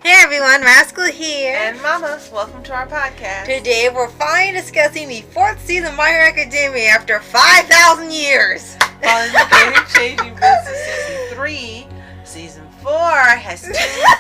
Hey everyone, Rascal here. And Mamas, welcome to our podcast. Today we're finally discussing the 4th season of My Hero Academia after 5,000 years. Following the game-changing events of Season 3, Season 4 has 2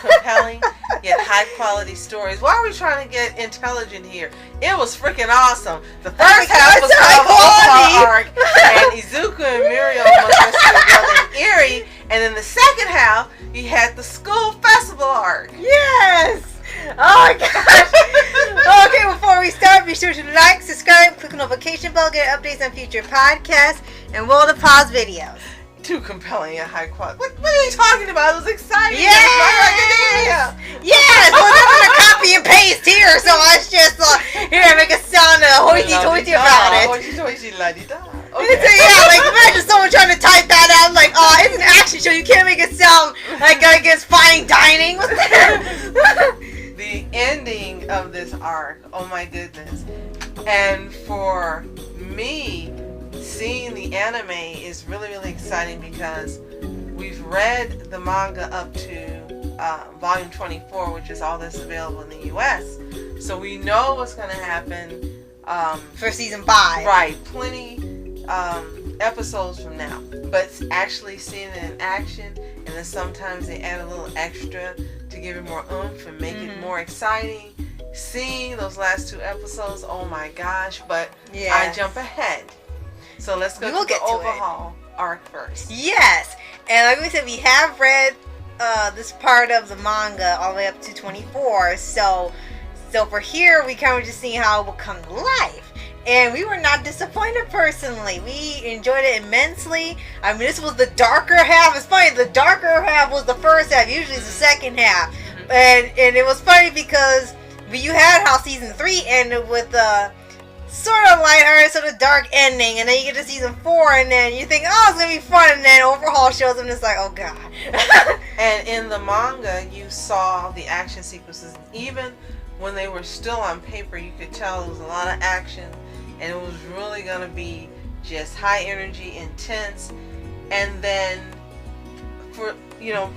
compelling yet high-quality stories. Why are we trying to get intelligent here? It was freaking awesome. The first half was called the Overhaul arc, and Izuku and Mirio almost rescued their brother in Erie, and then the second half, you had the school festival arc. Yes! Oh my gosh! Okay, before we start, be sure to like, subscribe, click the notification bell, get updates on future podcasts, and roll the pause videos. Too compelling and high quality. What are you talking about? It was exciting. Yes! Yes! Well, I'm going to copy and paste here, so let's just, here, make a sound hoity-toity about it. Hoity-toity-la-di-da. Okay. Yeah, like imagine someone trying to type that out, like, oh, it's an action show, you can't make it sound like I guess fine dining. What's that? The ending of this arc, oh my goodness. And for me, seeing the anime is really, really exciting because we've read the manga up to volume 24, which is all that's available in the US. So we know what's going to happen for season 5. Right, plenty episodes from now. But actually seeing it in action, and then sometimes they add a little extra to give it more oomph and make it more exciting. Seeing those last 2 episodes, oh my gosh, but I jump ahead. So let's go to the Overhaul arc first. Yes, and like we said, we have read this part of the manga all the way up to 24. So for here, we kind of just seeing how it will come to life. And we were not disappointed personally. We enjoyed it immensely. I mean, this was the darker half. It's funny, the darker half was the first half. Usually it's the second half. And it was funny because you had how season 3 ended with sort of lighthearted, sort of dark ending, and then you get to season 4, and then you think, oh, it's gonna be fun, and then Overhaul shows up, and it's like, oh god. And in the manga, you saw the action sequences. Even when they were still on paper, you could tell there was a lot of action, and it was really gonna be just high energy, intense. And then, for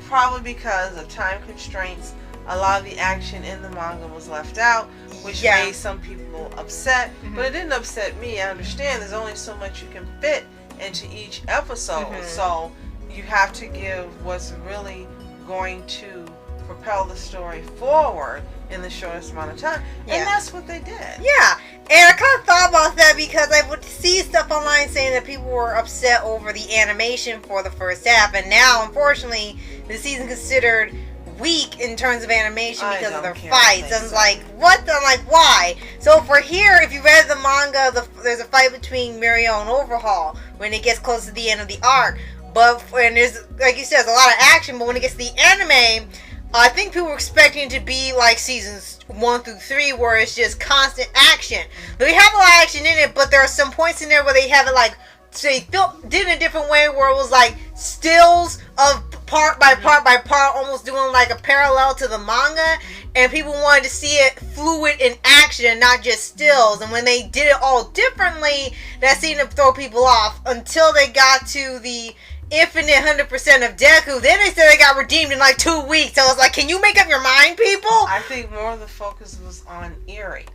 probably because of time constraints, a lot of the action in the manga was left out, which made some people upset. But it didn't upset me. I understand there's only so much you can fit into each episode. So you have to give what's really going to propel the story forward in the shortest amount of time. And that's what they did. Yeah. And I kind of thought about that because I would see stuff online saying that people were upset over the animation for the first half. And now, unfortunately, the season considered weak in terms of animation because of their fights. I'm like, what? I'm like, why? So for here, if you read the manga, there's a fight between Mirio and Overhaul when it gets close to the end of the arc. And there's, like you said, there's a lot of action, but when it gets to the anime, I think people were expecting it to be like seasons 1 through 3 where it's just constant action. They have a lot of action in it, but there are some points in there where they have it like, so they did it in a different way where it was like stills of part by part by part, almost doing like a parallel to the manga, and people wanted to see it fluid in action and not just stills. And when they did it all differently, that seemed to throw people off until they got to the infinite 100% of Deku. Then they said they got redeemed in like 2 weeks. So I was like, can you make up your mind, people? I think more of the focus was on Erie.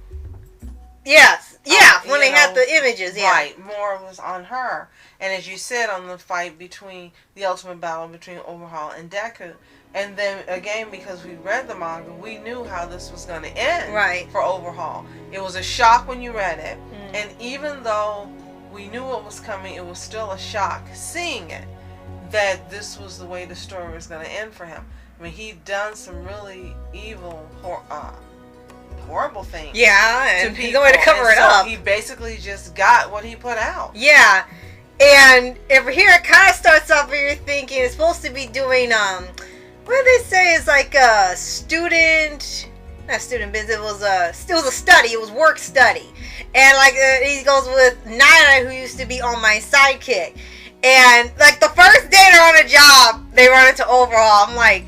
Yes. When they had the images, Right, more was on her. And as you said, on the fight between the ultimate battle between Overhaul and Deku. And then again, because we read the manga, we knew how this was going to end for Overhaul. It was a shock when you read it. And even though we knew what was coming, it was still a shock seeing it, that this was the way the story was going to end for him. I mean, he'd done some really evil, horrible things. Yeah, and he's going to cover it up. He basically just got what he put out. Yeah, and over here it kind of starts off where you're thinking it's supposed to be doing what do they say is like a student, not student business. It was a study. It was work study, and like he goes with Nana, who used to be on my sidekick, and like the first day they're on a job, they run into Overhaul. I'm like,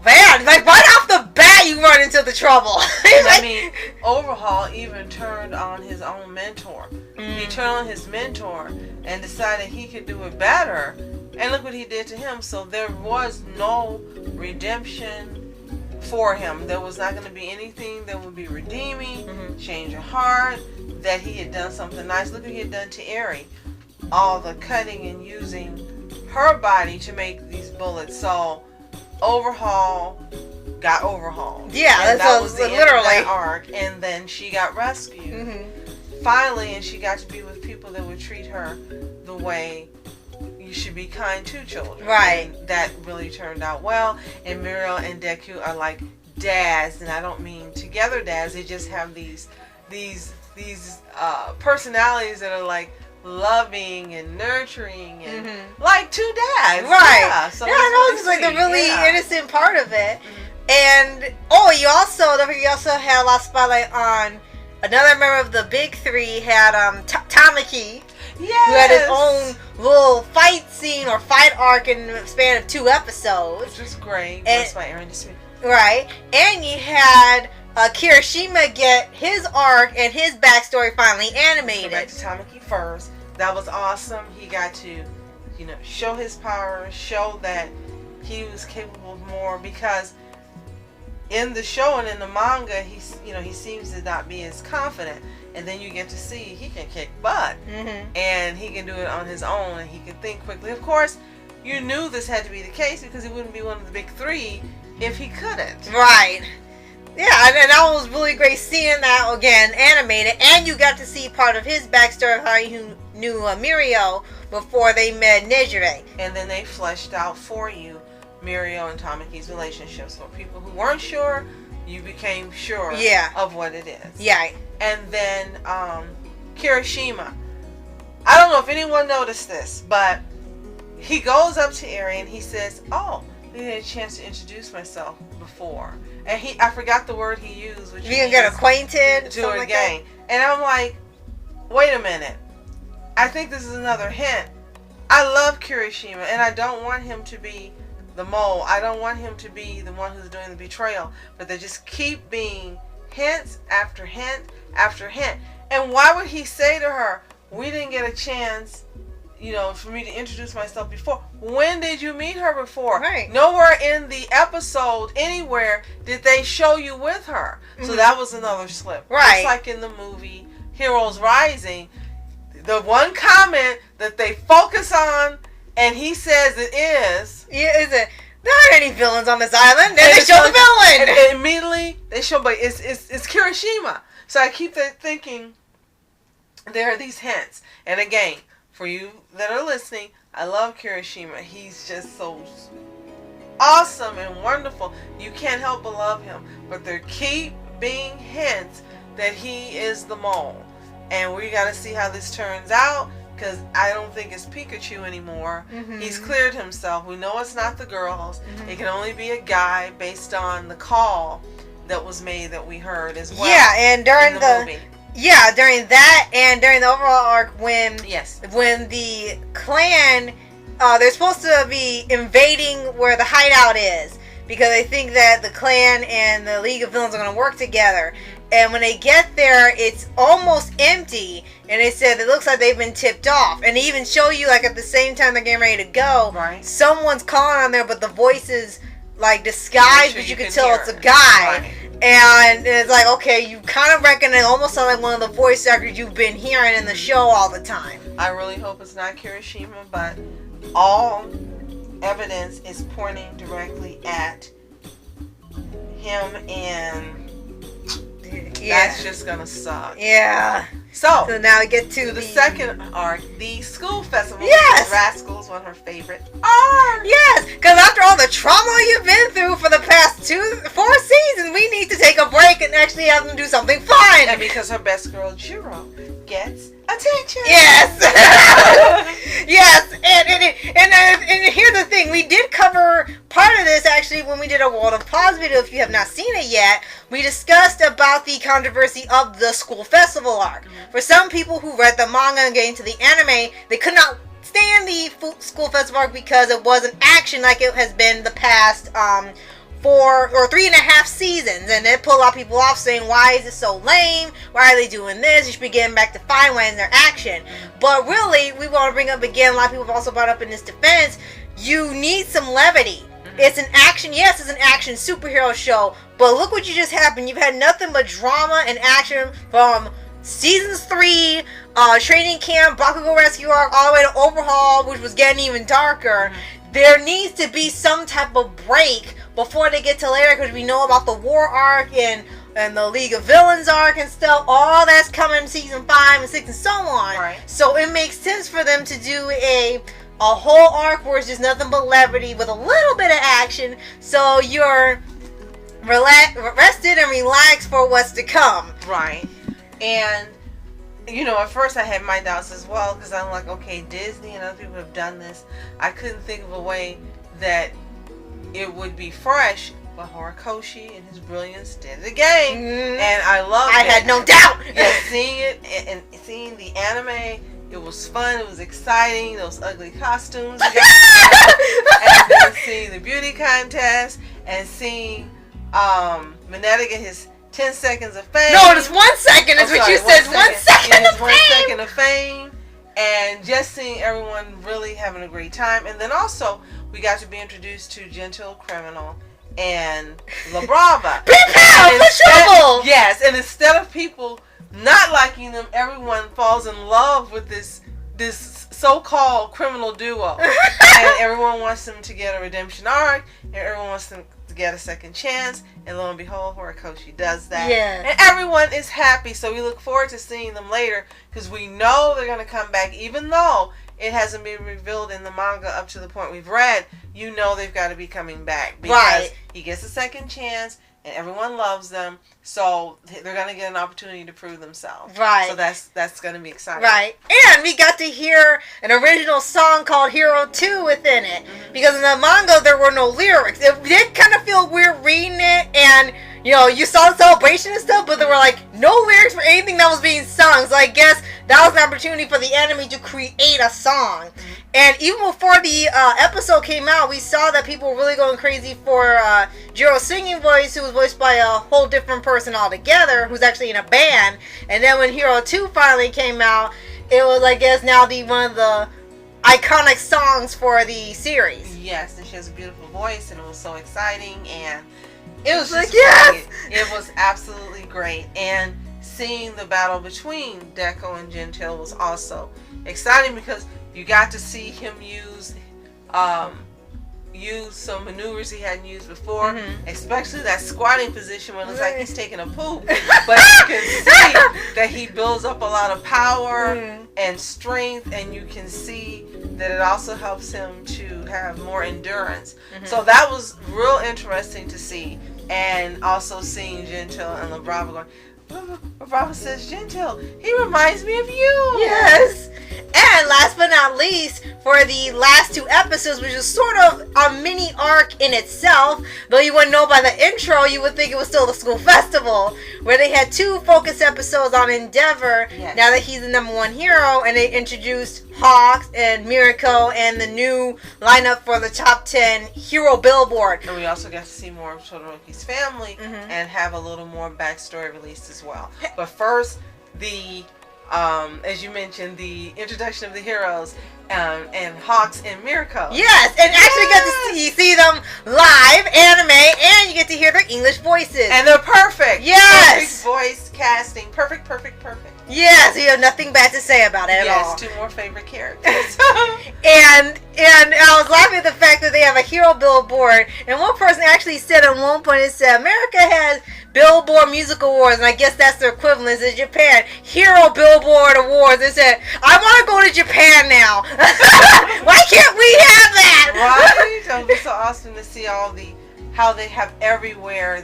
man, like right off the bat you run into the trouble. I mean, Overhaul even turned on his own mentor. He turned on his mentor and decided he could do it better. And look what he did to him. So there was no redemption for him. There was not going to be anything that would be redeeming, Mm-hmm. change her heart, that he had done something nice. Look what he had done to Eri. All the cutting and using her body to make these bullets. So Overhaul got overhauled. Yeah, and that was the literally end of that arc. And then she got rescued. Mm-hmm. Finally, and she got to be with people that would treat her the way you should be kind to children. Right. And that really turned out well. And Mirio and Deku are like dads, and I don't mean together dads. They just have these personalities that are like loving and nurturing and like two dads. Right. Yeah, so yeah, I know, it's like the really innocent part of it. And you also had a lot of spotlight on another member of the big three. Had Tamaki, yes, who had his own little fight scene or fight arc in the span of 2 episodes, which was great. And, voiced by Aaron Smith. Right, and you had Kirishima get his arc and his backstory finally animated. Go back to Tamaki first. That was awesome. He got to, show his power, show that he was capable of more, because in the show and in the manga, he seems to not be as confident. And then you get to see he can kick butt, and he can do it on his own, and he can think quickly. Of course, you knew this had to be the case because he wouldn't be one of the big three if he couldn't. Right. Yeah, and that was really great seeing that again animated, and you got to see part of his backstory of how he knew Mirio before they met Nejire. And then they fleshed out for you Mirio and Tamaki's relationships. For people who weren't sure, you became sure of what it is. Yeah. And then Kirishima. I don't know if anyone noticed this, but he goes up to Eri and he says, "Oh, I didn't get a chance to introduce myself before." And I forgot the word he used. Which you can get acquainted to it again. And I'm like, wait a minute. I think this is another hint. I love Kirishima, and I don't want him to be the mole. I don't want him to be the one who's doing the betrayal. But they just keep being hints after hint after hint. And why would he say to her, "We didn't get a chance, for me to introduce myself before"? When did you meet her before? Right. Nowhere in the episode, anywhere, did they show you with her. So that was another slip. Right. Just like in the movie Heroes Rising, the one comment that they focus on, and he says it is... Yeah, is it? There aren't any villains on this island. Then they show the villain. And immediately they show, but it's Kirishima. So I keep thinking there are these hints. And again, for you that are listening, I love Kirishima. He's just so awesome and wonderful. You can't help but love him. But there keep being hints that he is the mole. And we got to see how this turns out, because I don't think it's Pikachu anymore. He's cleared himself. We know it's not the girls. It can only be a guy based on the call that was made that we heard as well. Yeah, and during the movie. Yeah, during that and during the overall arc when the clan, they're supposed to be invading where the hideout is because they think that the clan and the League of Villains are going to work together. And when they get there, it's almost empty. And they said it looks like they've been tipped off. And they even show you, like, at the same time they're getting ready to go, someone's calling on there, but the voice is, like, disguised, but you can tell it's a guy. And it's like, okay, you kind of reckon it almost sounds like one of the voice actors you've been hearing in the show all the time. I really hope it's not Kirishima, but all evidence is pointing directly at him, and that's just gonna suck. Yeah. So now we get to the second arc, the school festival. Yes. Rascal's one of her favorite arcs. Yes, because after all the trauma you've been through for the past 4 seasons, we need to take a break and actually have them do something fun. And because her best girl Jiro gets attention. Yes. Yes. And here's the thing. We did cover part of this actually when we did a World of Paws video. If you have not seen it yet, we discussed about the controversy of the school festival arc. For some people who read the manga and get into the anime, they could not stand the school festival arc because it wasn't action like it has been the past 4 or 3.5 seasons, and it pulled a lot of people off saying, why is it so lame? Why are they doing this? You should be getting back to fine why in their action. But really, we want to bring up again, a lot of people have also brought up in this defense, you need some levity. It's an action, yes, it's an action superhero show, but look what you just happened. You've had nothing but drama and action from seasons 3, training camp, Bakugo Rescue Arc, all the way to Overhaul, which was getting even darker. There needs to be some type of break before they get to later, because we know about the War Arc and the League of Villains arc and stuff. All that's coming in season 5 and 6 and so on. Right. So it makes sense for them to do a whole arc where it's just nothing but levity with a little bit of action, so you're rested and relaxed for what's to come. Right. And at first I had my doubts as well, because I'm like, okay, Disney and other people have done this. I couldn't think of a way that it would be fresh, but Horikoshi and his brilliance did it again. And I loved it. I had no doubt. Yeah, seeing it and seeing the anime, it was fun, it was exciting, those ugly costumes. And then seeing the beauty contest and seeing Mineta get his 10 seconds of fame. No, it's 1 second. Is what you said. 1 second. His 1 second of fame. And just seeing everyone really having a great time. And then also, we got to be introduced to Gentle Criminal and La Brava. Prepare for trouble! Yes, and instead of people not liking them, everyone falls in love with this so-called criminal duo. And everyone wants them to get a redemption arc, and everyone wants them to get a second chance, and lo and behold, Horikoshi does that. Yeah. And everyone is happy, so we look forward to seeing them later, because we know they're going to come back, even though it hasn't been revealed in the manga up to the point we've read. They've got to be coming back, because he gets a second chance, and everyone loves them, so they're going to get an opportunity to prove themselves. Right. So that's going to be exciting. Right. And we got to hear an original song called Hero 2 within it. Because in the manga, there were no lyrics. It did kind of feel weird reading it, and, you saw the celebration and stuff, but there were, no lyrics for anything that was being sung. So I guess that was an opportunity for the anime to create a song. And even before the episode came out, we saw that people were really going crazy for Jiro's singing voice, who was voiced by a whole different person altogether, who's actually in a band. And then when Hero 2 finally came out, it was, I guess, now one of the iconic songs for the series. Yes, and she has a beautiful voice, and it was so exciting, and it was just yes! It was absolutely great. And seeing the battle between Deco and Gentil was also exciting, because you got to see him use some maneuvers he hadn't used before, especially that squatting position when it looks like he's taking a poop. But you can see that he builds up a lot of power and strength, and you can see that it also helps him to have more endurance. So that was real interesting to see, and also seeing Gentil and La Brava going, Brava says, Gentil, he reminds me of you. Yes. And last but not least, for the last 2 episodes, which is sort of a mini arc in itself, though you wouldn't know by the intro, you would think it was still the school festival, where they had 2 focus episodes on Endeavor, now that he's the #1 hero, and they introduced Hawks and Miriko and the new lineup for the top 10 hero billboard. And we also got to see more of Todoroki's family and have a little more backstory released as well. But first, as you mentioned, the introduction of the heroes and Hawks and Miriko. Yes, and actually get to see them live, anime, and you get to hear their English voices. And they're perfect. Yes. Perfect voice casting. Perfect. Yes, you have nothing bad to say about it at all. Yes, 2 more favorite characters. and I was laughing at the fact that they have a hero billboard, and one person actually said at one point, it said, America has Billboard Music Awards, and I guess that's their equivalent in Japan. Hero Billboard Awards. They said, I want to go to Japan now. Why can't we have that? Right? It would be so awesome to see how they have everywhere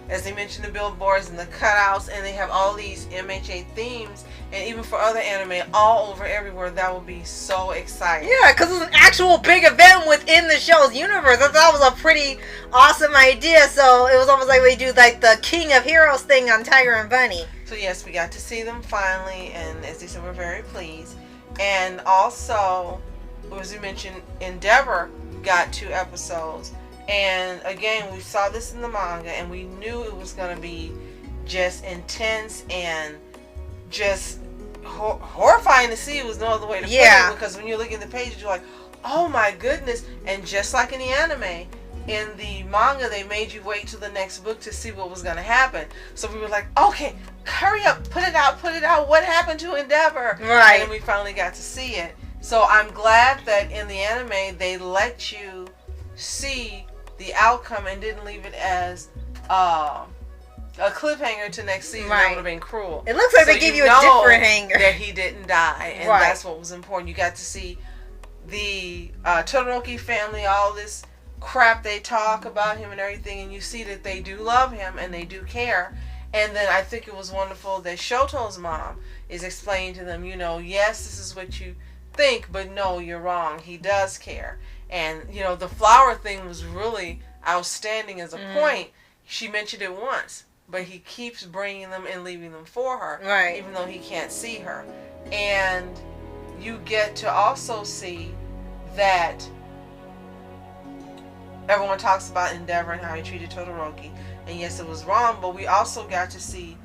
as they mentioned, the billboards and the cutouts, and they have all these MHA themes, and even for other anime all over everywhere. That would be so exciting. Yeah, because it's an actual big event within the show's universe. I thought that was a pretty awesome idea. So it was almost like they do the King of Heroes thing on Tiger and Bunny. So yes, we got to see them finally, and as they said, we're very pleased. And also, as we mentioned, Endeavor got 2 episodes. And again, we saw this in the manga, and we knew it was going to be just intense and just horrifying to see. It was no other way to put it, because when you're looking at the pages, you're like, oh my goodness. And just like in the anime, in the manga, they made you wait till the next book to see what was going to happen. So we were like, okay, hurry up, put it out. What happened to Endeavor? Right. And we finally got to see it. So I'm glad that in the anime, they let you see the outcome and didn't leave it as a cliffhanger to next season. That would have been cruel. It looks like they gave you a different hanger. That he didn't die, and that's what was important. You got to see the Todoroki family, all this crap they talk about him and everything, and you see that they do love him and they do care. And then I think it was wonderful that Shoto's mom is explaining to them, yes, this is what you think, but no, you're wrong. He does care. And the flower thing was really outstanding as a point. She mentioned it once, but he keeps bringing them and leaving them for her, even though he can't see her. And you get to also see that everyone talks about Endeavor and how he treated Todoroki, and yes, it was wrong, but we also got to see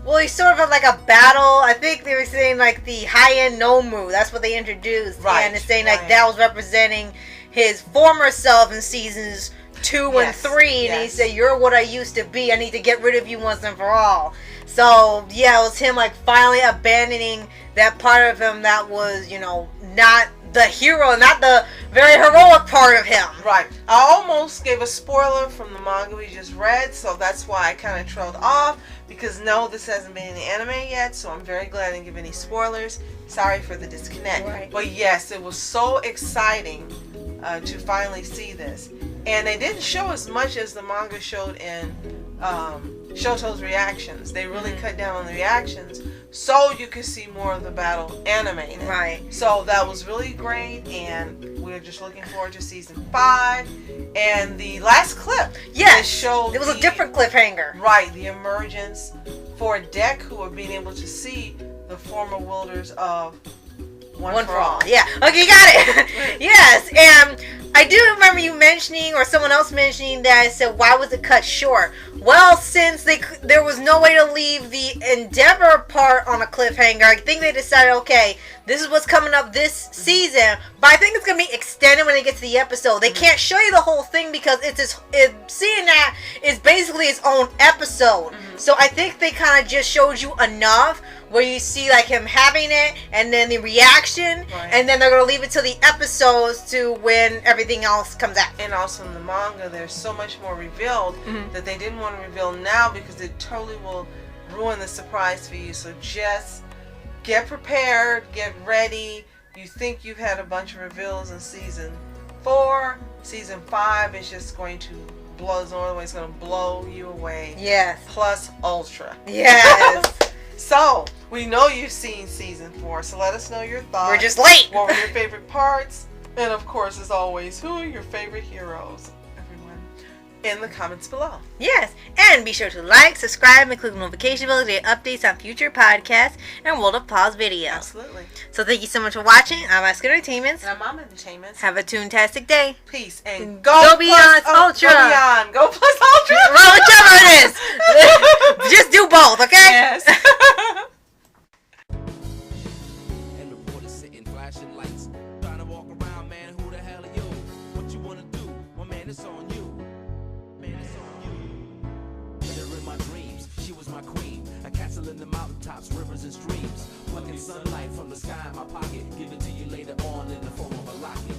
well, he's sort of like a battle. I think they were saying like the high-end Nomu. That's what they introduced. And it's saying like that was representing his former self in seasons 2 and 3. And he said, you're what I used to be. I need to get rid of you once and for all. So, yeah, it was him like finally abandoning that part of him that was, not the hero, not the very heroic part of him. Right. I almost gave a spoiler from the manga we just read, so that's why I kind of trailed off, because no, this hasn't been in the anime yet, so I'm very glad I didn't give any spoilers. Sorry for the disconnect. But yes, it was so exciting to finally see this. And they didn't show as much as the manga showed in Shoto's reactions. They really cut down on the reactions so you could see more of the battle animated. So that was really great, and we're just looking forward to season 5. And the last clip, showed it was a different cliffhanger. The emergence for Deck, who are being able to see the former wielders of One for All. Yeah. Okay, you got it. Yes, and I do remember you mentioning, or someone else mentioning, that I said, why was it cut short? Well, since there was no way to leave the Endeavor part on a cliffhanger, I think they decided, okay, this is what's coming up this season, but I think it's going to be extended when they get to the episode. They can't show you the whole thing because seeing that is basically its own episode. So I think they kind of just showed you enough where you see like him having it and then the reaction, and then they're going to leave it to the episodes to when everything else comes out. And also in the manga, there's so much more revealed that they didn't want to reveal now because it totally will ruin the surprise for you. So just get prepared, get ready. You think you've had a bunch of reveals in season 4. Season 5 is just going to blow. It's going to blow you away. Yes. Plus Ultra. Yes. So, we know you've seen season 4, so let us know your thoughts. We're just late. What were your favorite parts? And of course, as always, who are your favorite heroes? Everyone, in the comments below. Yes, and be sure to like, subscribe, and click the notification bell to get updates on future podcasts and World of Paws videos. Absolutely. So thank you so much for watching. I'm Oscar Entertainment. And I'm Mom Entertainment. Have a toontastic day. Peace and go beyond Ultra. Go beyond. Go plus Ultra. Well, whichever it is. Just do both, okay? Yes. And the reporter sitting, flashing lights, trying to walk around, man. Who the hell are you? What you wanna do? Well, man, it's on you. Man, it's on you. Her in my dreams, she was my queen. A castle in the mountaintops, rivers and streams. Plucking sunlight from the sky in my pocket. Give it to you later on in the form of a locket.